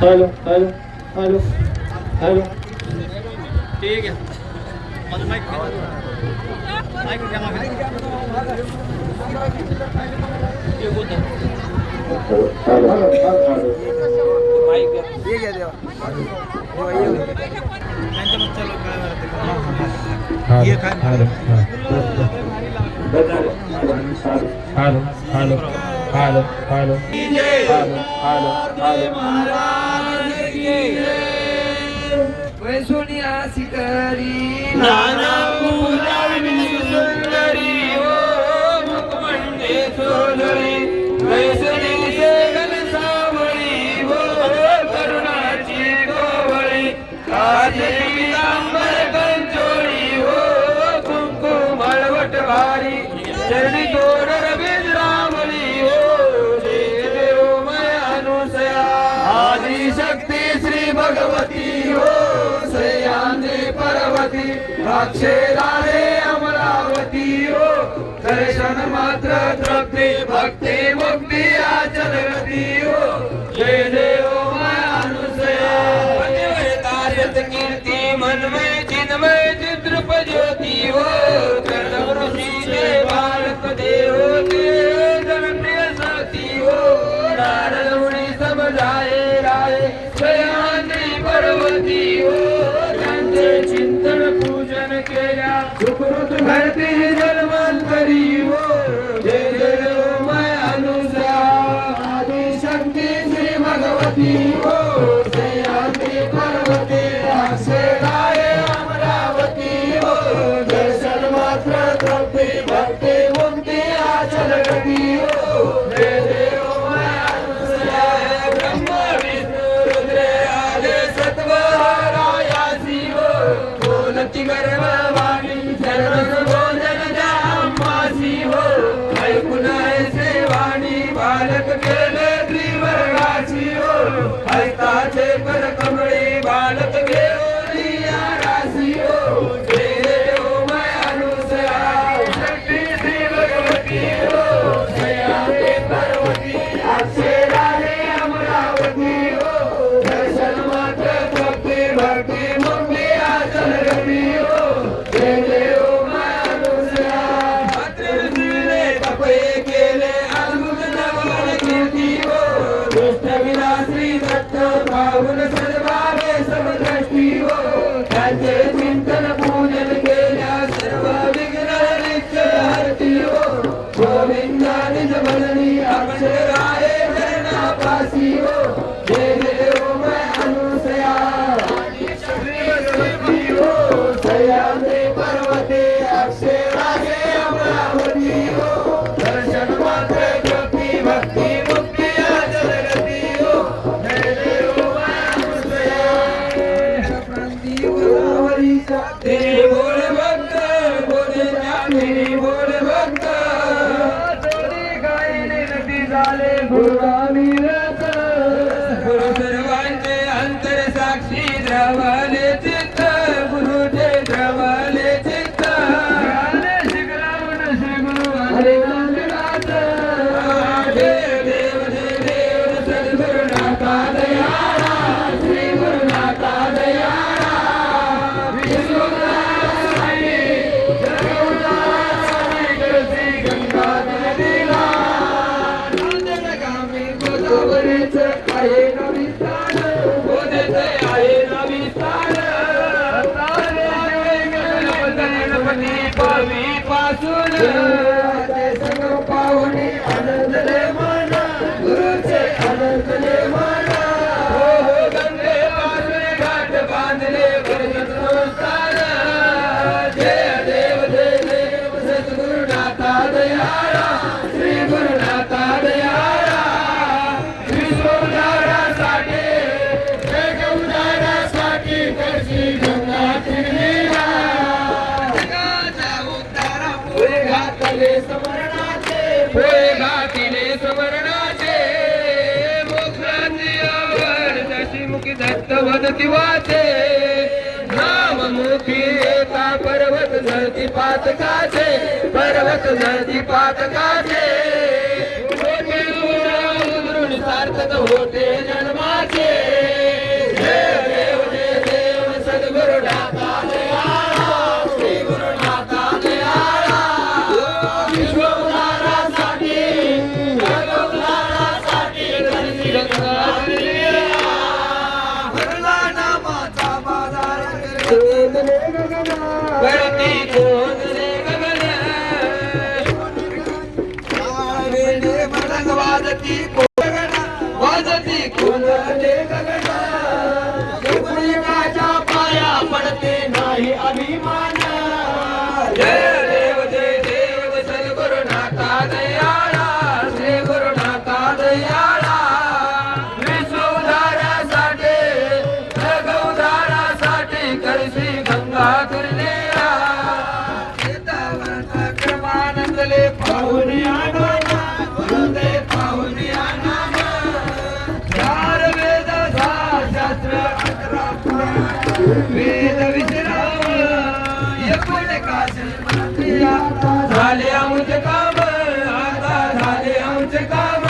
hello hello hello hello ठीक है mic जमा ये बोल हेलो हेलो माइक ये क्या देवा त्यांच्या मग चलो काय हेलो ये काय hello hello hello hello hello hello hello Maharaj की वैसोनिया सिकरी नाना पूजाविनी सुंदरी ओ मुखमंडे सोदरी वैसणी सेगल सावळी ओ करुणाची गोवळी काजे पीतांबर कंचोळी ओ कुंकुम हळवट भारी चरणी तोड रवींद्रावळी ओ जय देवमय अनुसया आदिशक्ती श्री भगवती हो सह्याद्री पर्वती अक्षरारे अमरावती हो दर्शन मात्र तृप्ती भक्ती मुक्ती आचरती हो जय देवमय अनुसया तारत कीर्ती मनमय चिन्मय चित्रप ज्योती हो कर्णव ऋषी बालक देवते जनप्रिय सती हो नारद मुनी समजाये राय सह्याद्री पर्वती हो त्यांचे चिंतन पूजन केल्या सुकृत घडते जन्मांतरी हो जय देवमय अनुसया आदिशक्ती श्री भगवती हो सह्याद्री पर्वती अक्षराय अमरावती हो दर्शन मात्र तृप्ती भक्ती मुक्ती आचलती हो जय देवमय अनुसया ब्रह्म विष्णु रुद्र आदि सत्वरायासी हो बोलती गर्भवाणी सर्व भोजन जामासी हो ऐकून ऐसे वाणी बालक गेले त्रिवर्गाची हो हस्ताचे कर कमळी बालक गेली राशी हो जय देवमय अनुसया शक्ती श्री भगवती हो सह्याद्री पर्वती अक्षरारे अमरावती हो दर्शन मात्र तृप्ती भक्ती मुक्ती आचलती हो जय देवमय अनुसया मात्र दिले तपे केले अद्भुत नवल कीर्ती हो दुष्ट विनाशी दत्त भावून सद्भावे समदृष्टी हो त्यांचे चिंतन पूजन केल्या सर्व विघ्न नित्य हरती हो गोविंदा निज भजनी अक्षराय धरणापासी हो जय देवमय अनुसया हो सह्याद्री पर्वती अक्षराय अमरावती हो दर्शन मात्र तृप्ती भक्ती मुक्ती आचलती हो जय देवमय अनुसया प्रांतीवरीचा ते बोल भक्त बोले त्याने बोल भक्त चोरी गायने नदी झाले गुरुगामी रथ गुरु सर्वांचे अंतर साक्षी द्रवले चित्त गुरुचे द्रवले चित्त शिकरावून श्री गुरु हरे नाथ देव देव देव देव सद्गुरुनाथा दयाळा श्री गुरुनाथा दयाळा विश्वनाथी जगन्नाथी करसी गंगाधर दिला नांदनगामी गोदावरीच आहे नवी स्थान गोदेचे आहे नवी स्थान गणपती पावी पासून ते सगळं पाहुणे आनंदले मन गुरुचे आनंदले मन हो हो गंगे पासून घाट बांधले वर्षित संस्थान जय देव जय देव सद्गुरुनाथा दयाळा श्री गुरुनाथा दयाळा विश्वोद्धारासाठी जगउद्धारासाठी करशी गंगा तिरलीला जगाचा उद्धारा पुढे घातले समरणाचे पुढे घातले समरणाचे मोक्षाची अवर जशी मुखी दत्त वदती वाचे नाममुखी एका पर्वत झळती पातकाचे पर्वत झळती पातकाचे होते उदरून सार्थक होते जन्माचे वेद विश्राम एकूण काशी माती आता झाले आमचे काम आता झाले आमचे काम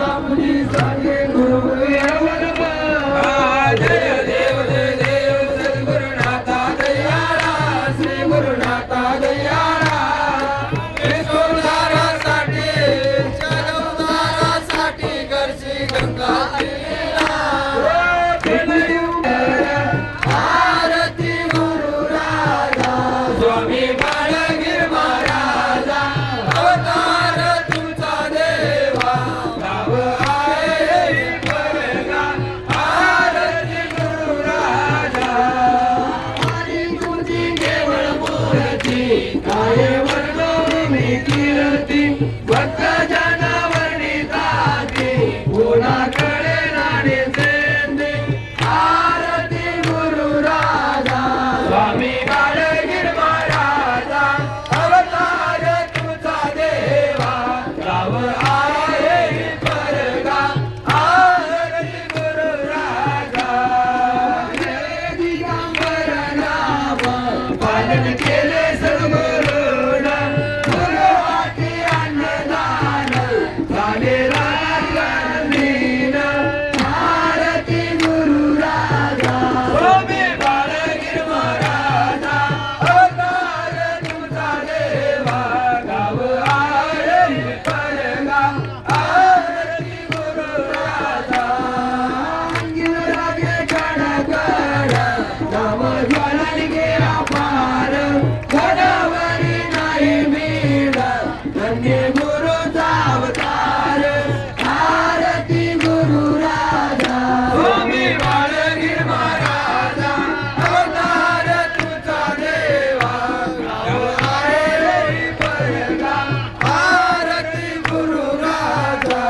बापुजी सांगे गुरु येवलबा जय देव सद्गुरुनाथा दयाळा श्री गुरुनाथा दयाळा विष्णुदारासाठी चरवदारासाठी करशी गंगा आरती गुरु राजा स्वामी बाळगीर महाराजा अवतार तुमचा देवा गाव आहे परगा आरती गुरु राजा आणि तुझी केवळ मूर्ती काय वर्णो मी कीर्ती भक्त जनावर्णिताती कोणाकडे नाणे सेंदे आरती गुरु राजा स्वामी बाळगीर महाराजा अवतार तुमचा देवा गाव आहे परगा आरती गुरु राजा दिगंबर नाम पालन केले सद्गुरुन गुरु हाती अन्नदान झाले राजनीन आरती गुरु राजा स्वामी बाळगीर महाराजा अवतार तुमचा देवा गाव आहे परगा आरती गुरु राजा अंगिल लागे कडकड नाम ज्वालन गे अपार गडावरी नाही मीड धन्य गुरुचा अवतार आरती गुरु राजा स्वामी बाळगीर महाराजा अवतार तुमचा देवा गाव आहे परगा आरती गुरु राजा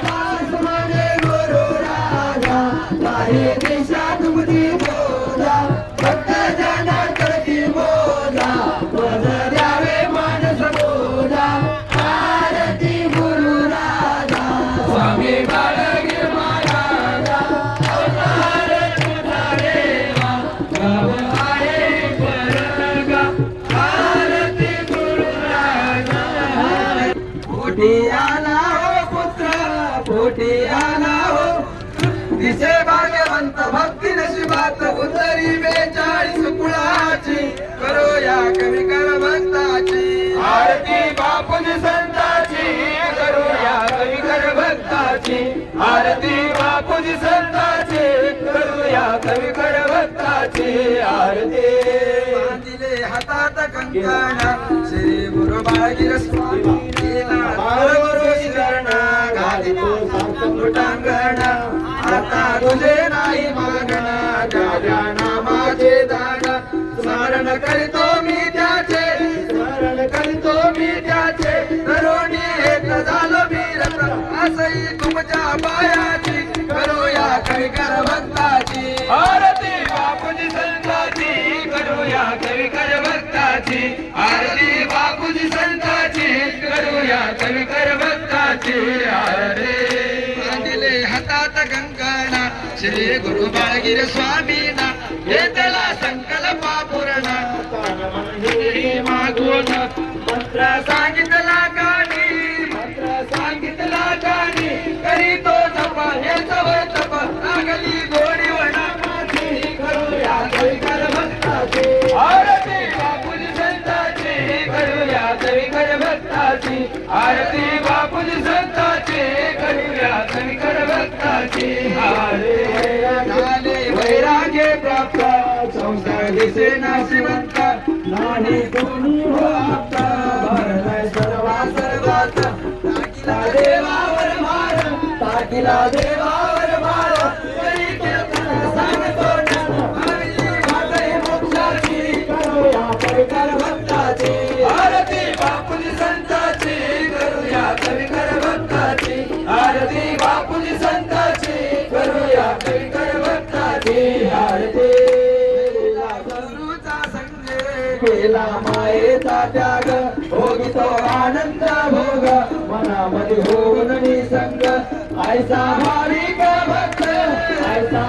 दास माझे गुरु राजा काही दिशा तुमची बोधा भक्त जन करती बोधा पद द्यावे मानस बोधा आरती गुरु राजा स्वामी बाळगीर महाराजा अवतार तुमचा देवा गाव आहे परगा आरती गुरु राजा पोटी आला हो पुत्र पोटी आला हो दिसे भाग्यवंत भक्ती नशिबात उतरी 42 कुळाची करो या कवी कर भक्ताची आरती बापुजी संताची करूया कविकर भक्ताची आरती बापुजी संताची करूया कविकर भक्ताची आरती बांधिले हातात कंकण श्री गुरु बाळगीर स्वामी गुरु शरण घालितो लोटांगण आता तुझे नाही मागण ज्या नामाचे दान स्मरण करीतो मी त्याचे स्मरण करीतो मी त्याचे करोनी एक झालो मी रथ असई तुमच्या पायाची करूया कविकर भक्ताची आरती बापुजी संताची करूया कविकर भक्ताची आरती बापुजी संताची करूया कविकर भक्ताची आरती बांधिले हातात कंकण श्री गुरु बाळगीर स्वामीना घेतला संकल्पा पूर्ण मागून मंत्र सांगितला गाणी मंत्र सांगितला गाणी करी तो जप हे सवय तप लागली गोडी वनामाची करूया कविकर भक्ताची आरती बापुजी संताची करूया कविकर भक्ताची आरती बापुजी संताची करूया कविकर भक्ताची झाले वैराग्य प्राप्त संसार दिसे नाशिवंत नाही कोणी हो आपता भरलाय सर्वा सर्वात ताकिला देवावर भार ताकिला देवावर भार तरी कीर्तन सांगतो भावी घाटे मोक्षाची करूया कविकर भक्ताची आरती बापुजी संताची करूया कविकर भक्ताची आरती बापुजी संताची करूया कविकर भक्ताची आरती गुरुचा संग केला मायेचा त्याग भोगितो आनंद भोग मनामध्ये होऊन निसंग ऐसा भाविक भक्त ऐसा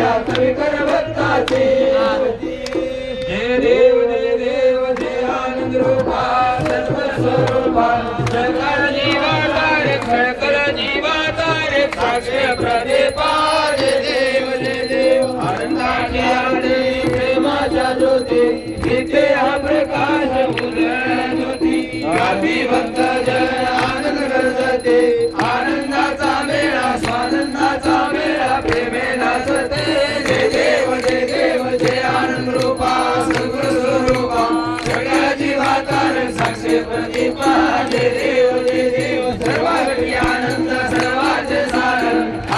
माझ्या कविकर भक्ताची जय देव जय देव जय आनंद रूपा सत्वर स्वरूपा सकळ जीवाचा रे खळखळ जीवाचा रे साक्ष प्रदीपा जय देव आनंदाची आरती प्रेमाच्या ज्योती इथे हा प्रकाश उजळ ज्योती गावी भक्त जय आनंद गरजते आनंदाचा मेळा स्वानंदाचा मेळा प्रेमे नाचते जय देव जय आनंद रूपा सगुण स्वरूपा सगळ्या जीवातार साक्षी प्रदीपा जय देव सर्वांगी आनंद सर्वाचे सार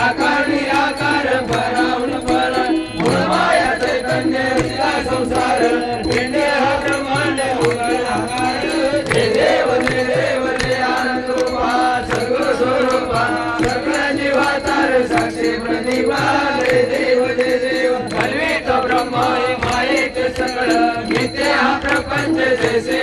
आकार निराकार परावण पर मूळ माया चैतन्य दिला संसार पिंडे हा ब्रह्मांड उघड आकार जय देव जय आनंद रूपा सगुण स्वरूपा सगळ्या जीवातार साक्षी प्रदीपा जय देव कल्वित ब्रह्म मायेत सगळ नित्य हा प्रपंच जैसे